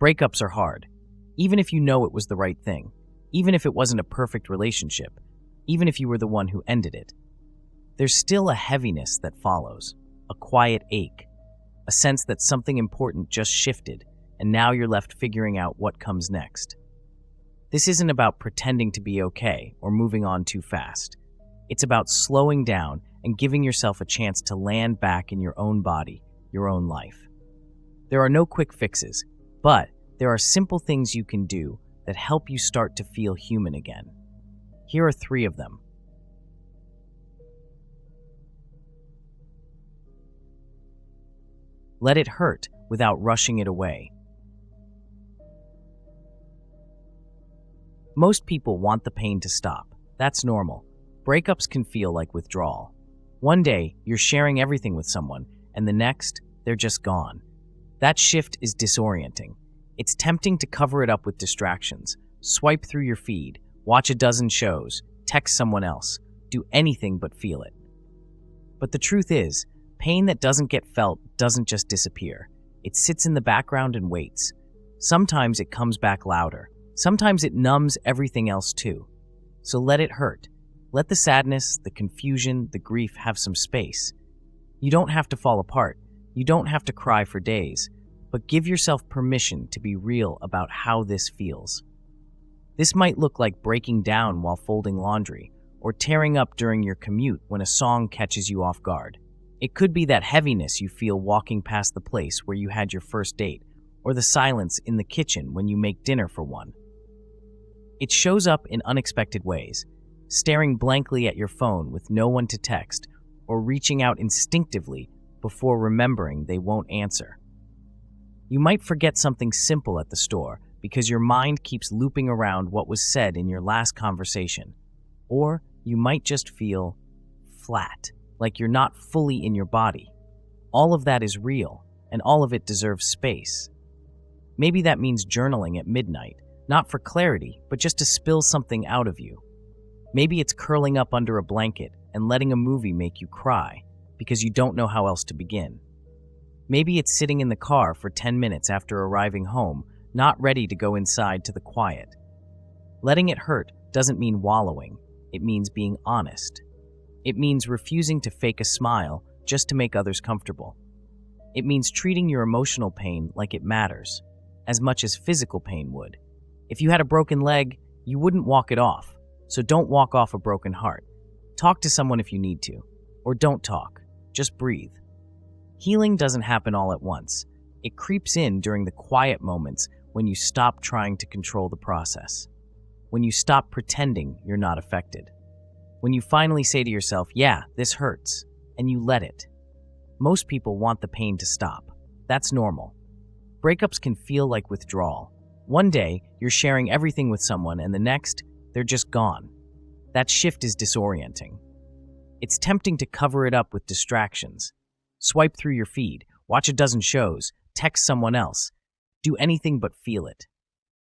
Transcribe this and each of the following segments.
Breakups are hard, even if you know it was the right thing, even if it wasn't a perfect relationship, even if you were the one who ended it. There's still a heaviness that follows, a quiet ache, a sense that something important just shifted, and now you're left figuring out what comes next. This isn't about pretending to be okay or moving on too fast. It's about slowing down and giving yourself a chance to land back in your own body, your own life. There are no quick fixes, but there are simple things you can do that help you start to feel human again. Here are 3 of them. Let it hurt without rushing it away. Most people want the pain to stop. That's normal. Breakups can feel like withdrawal. One day, you're sharing everything with someone, and the next, they're just gone. That shift is disorienting. It's tempting to cover it up with distractions. Swipe through your feed, watch a dozen shows, text someone else, do anything but feel it. But the truth is, pain that doesn't get felt doesn't just disappear. It sits in the background and waits. Sometimes it comes back louder. Sometimes it numbs everything else too. So let it hurt. Let the sadness, the confusion, the grief have some space. You don't have to fall apart. You don't have to cry for days. But give yourself permission to be real about how this feels. This might look like breaking down while folding laundry, or tearing up during your commute when a song catches you off guard. It could be that heaviness you feel walking past the place where you had your first date, or the silence in the kitchen when you make dinner for one. It shows up in unexpected ways, staring blankly at your phone with no one to text, or reaching out instinctively before remembering they won't answer. You might forget something simple at the store because your mind keeps looping around what was said in your last conversation. Or you might just feel flat, like you're not fully in your body. All of that is real, and all of it deserves space. Maybe that means journaling at midnight, not for clarity, but just to spill something out of you. Maybe it's curling up under a blanket and letting a movie make you cry because you don't know how else to begin. Maybe it's sitting in the car for 10 minutes after arriving home, not ready to go inside to the quiet. Letting it hurt doesn't mean wallowing. It means being honest. It means refusing to fake a smile just to make others comfortable. It means treating your emotional pain like it matters, as much as physical pain would. If you had a broken leg, you wouldn't walk it off, so don't walk off a broken heart. Talk to someone if you need to, or don't talk. Just breathe. Healing doesn't happen all at once. It creeps in during the quiet moments when you stop trying to control the process. When you stop pretending you're not affected. When you finally say to yourself, yeah, this hurts, and you let it. Most people want the pain to stop. That's normal. Breakups can feel like withdrawal. One day, you're sharing everything with someone, and the next, they're just gone. That shift is disorienting. It's tempting to cover it up with distractions. Swipe through your feed, watch a dozen shows, text someone else. Do anything but feel it.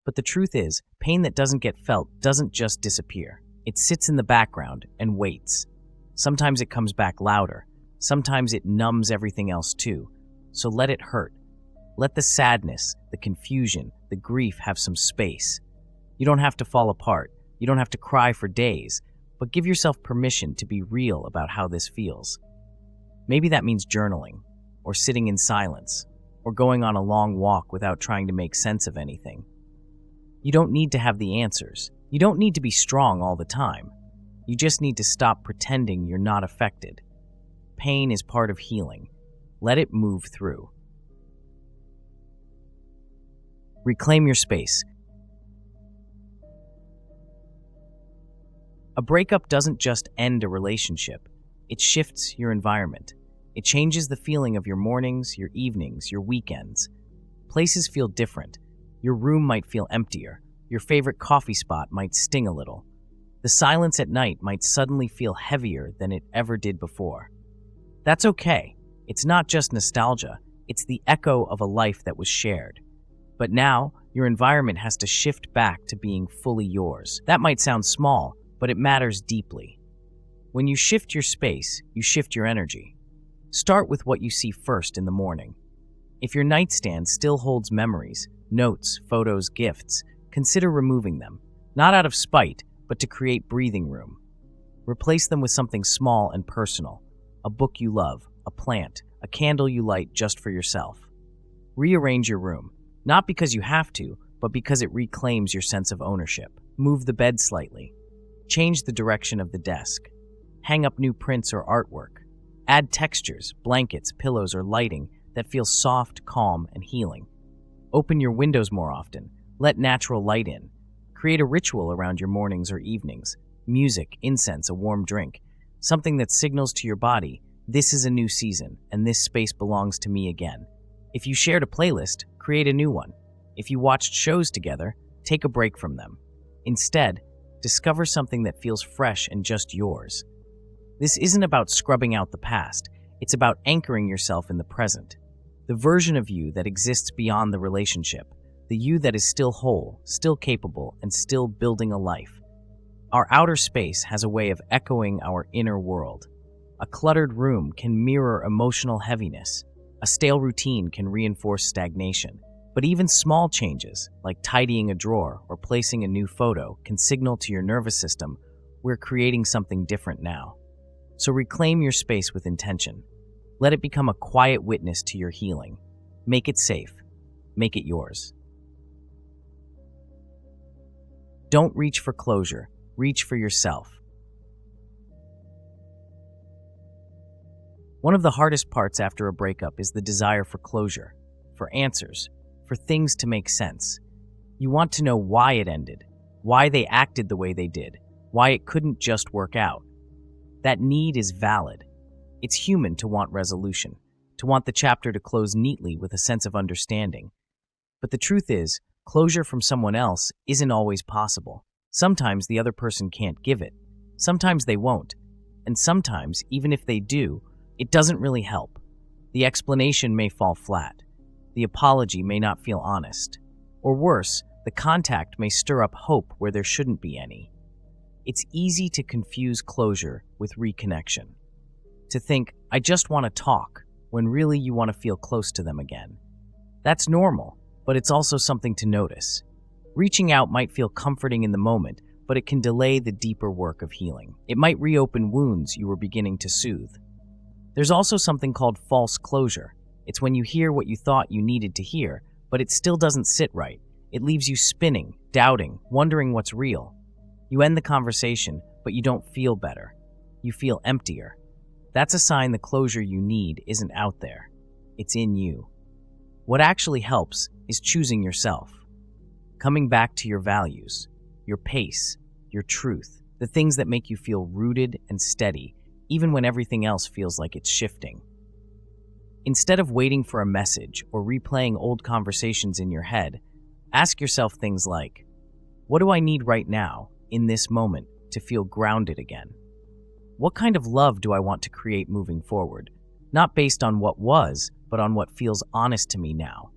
But the truth is, pain that doesn't get felt doesn't just disappear. It sits in the background and waits. Sometimes it comes back louder. Sometimes it numbs everything else too. So let it hurt. Let the sadness, the confusion, the grief have some space. You don't have to fall apart. You don't have to cry for days, but give yourself permission to be real about how this feels. Maybe that means journaling, or sitting in silence, or going on a long walk without trying to make sense of anything. You don't need to have the answers. You don't need to be strong all the time. You just need to stop pretending you're not affected. Pain is part of healing. Let it move through. Reclaim your space. A breakup doesn't just end a relationship. It shifts your environment. It changes the feeling of your mornings, your evenings, your weekends. Places feel different. Your room might feel emptier. Your favorite coffee spot might sting a little. The silence at night might suddenly feel heavier than it ever did before. That's okay. It's not just nostalgia. It's the echo of a life that was shared. But now, your environment has to shift back to being fully yours. That might sound small, but it matters deeply. When you shift your space, you shift your energy. Start with what you see first in the morning. If your nightstand still holds memories, notes, photos, gifts. Consider removing them, not out of spite, but to create breathing room. Replace them with something small and personal, a book you love, a plant, a candle you light just for yourself. Rearrange your room, not because you have to, but because it reclaims your sense of ownership. Move the bed slightly. Change the direction of the desk. Hang up new prints or artwork. Add textures, blankets, pillows, or lighting that feel soft, calm, and healing. Open your windows more often. Let natural light in. Create a ritual around your mornings or evenings. Music, incense, a warm drink. Something that signals to your body, this is a new season, and this space belongs to me again. If you shared a playlist, create a new one. If you watched shows together, take a break from them. Instead, discover something that feels fresh and just yours. This isn't about scrubbing out the past, it's about anchoring yourself in the present. The version of you that exists beyond the relationship, the you that is still whole, still capable, and still building a life. Our outer space has a way of echoing our inner world. A cluttered room can mirror emotional heaviness. A stale routine can reinforce stagnation. But even small changes, like tidying a drawer or placing a new photo, can signal to your nervous system, we're creating something different now. So reclaim your space with intention. Let it become a quiet witness to your healing. Make it safe. Make it yours. Don't reach for closure. Reach for yourself. One of the hardest parts after a breakup is the desire for closure, for answers, for things to make sense. You want to know why it ended, why they acted the way they did, why it couldn't just work out. That need is valid. It's human to want resolution, to want the chapter to close neatly with a sense of understanding. But the truth is, closure from someone else isn't always possible. Sometimes the other person can't give it. Sometimes they won't. And sometimes, even if they do, it doesn't really help. The explanation may fall flat. The apology may not feel honest. Or worse, the contact may stir up hope where there shouldn't be any. It's easy to confuse closure with reconnection. To think, I just want to talk, when really you want to feel close to them again. That's normal, but it's also something to notice. Reaching out might feel comforting in the moment, but it can delay the deeper work of healing. It might reopen wounds you were beginning to soothe. There's also something called false closure. It's when you hear what you thought you needed to hear, but it still doesn't sit right. It leaves you spinning, doubting, wondering what's real. You end the conversation, but you don't feel better. You feel emptier. That's a sign the closure you need isn't out there. It's in you. What actually helps is choosing yourself. Coming back to your values, your pace, your truth, the things that make you feel rooted and steady, even when everything else feels like it's shifting. Instead of waiting for a message or replaying old conversations in your head, ask yourself things like, what do I need right now, in this moment, to feel grounded again? What kind of love do I want to create moving forward? Not based on what was, but on what feels honest to me now.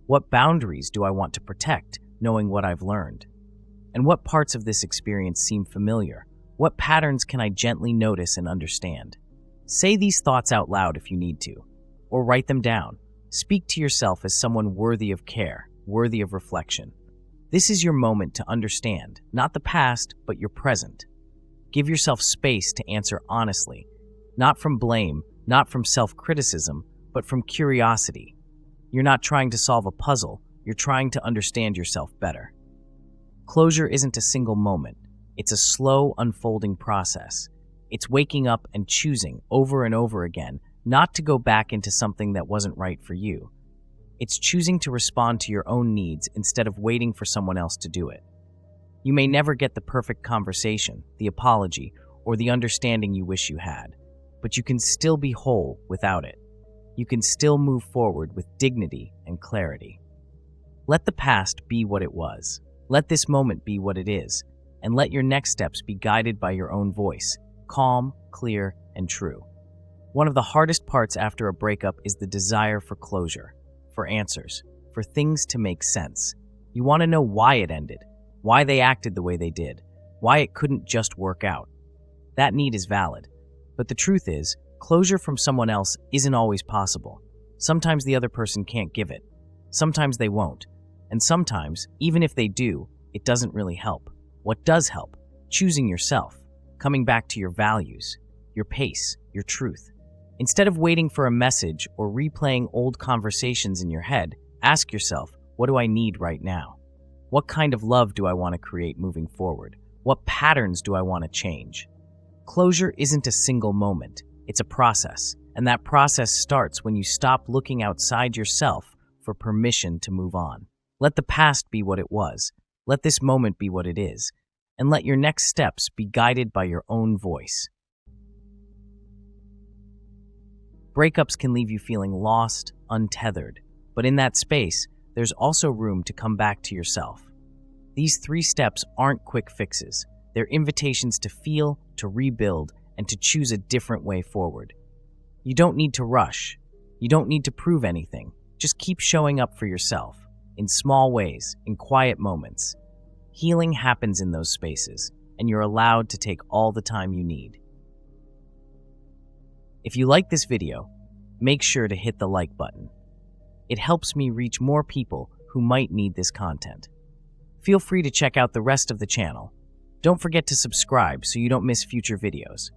What boundaries do I want to protect, knowing what I've learned? And what parts of this experience seem familiar? What patterns can I gently notice and understand? Say these thoughts out loud if you need to, or write them down. Speak to yourself as someone worthy of care, worthy of reflection. This is your moment to understand, not the past, but your present. Give yourself space to answer honestly, not from blame, not from self-criticism, but from curiosity. You're not trying to solve a puzzle, you're trying to understand yourself better. Closure isn't a single moment. It's a slow, unfolding process. It's waking up and choosing over and over again not to go back into something that wasn't right for you. It's choosing to respond to your own needs instead of waiting for someone else to do it. You may never get the perfect conversation, the apology, or the understanding you wish you had, but you can still be whole without it. You can still move forward with dignity and clarity. Let the past be what it was. Let this moment be what it is, and let your next steps be guided by your own voice, calm, clear, and true. One of the hardest parts after a breakup is the desire for closure, for answers, for things to make sense. You want to know why it ended, why they acted the way they did, why it couldn't just work out. That need is valid, but the truth is, closure from someone else isn't always possible. Sometimes the other person can't give it. Sometimes they won't. And sometimes, even if they do, it doesn't really help. What does help? Choosing yourself, coming back to your values, your pace, your truth. Instead of waiting for a message or replaying old conversations in your head, ask yourself, what do I need right now? What kind of love do I want to create moving forward? What patterns do I want to change? Closure isn't a single moment, it's a process. And that process starts when you stop looking outside yourself for permission to move on. Let the past be what it was. Let this moment be what it is. And let your next steps be guided by your own voice. Breakups can leave you feeling lost, untethered. But in that space, there's also room to come back to yourself. These 3 steps aren't quick fixes. They're invitations to feel, to rebuild, and to choose a different way forward. You don't need to rush. You don't need to prove anything. Just keep showing up for yourself, in small ways, in quiet moments. Healing happens in those spaces, and you're allowed to take all the time you need. If you like this video, make sure to hit the like button. It helps me reach more people who might need this content. Feel free to check out the rest of the channel. Don't forget to subscribe so you don't miss future videos.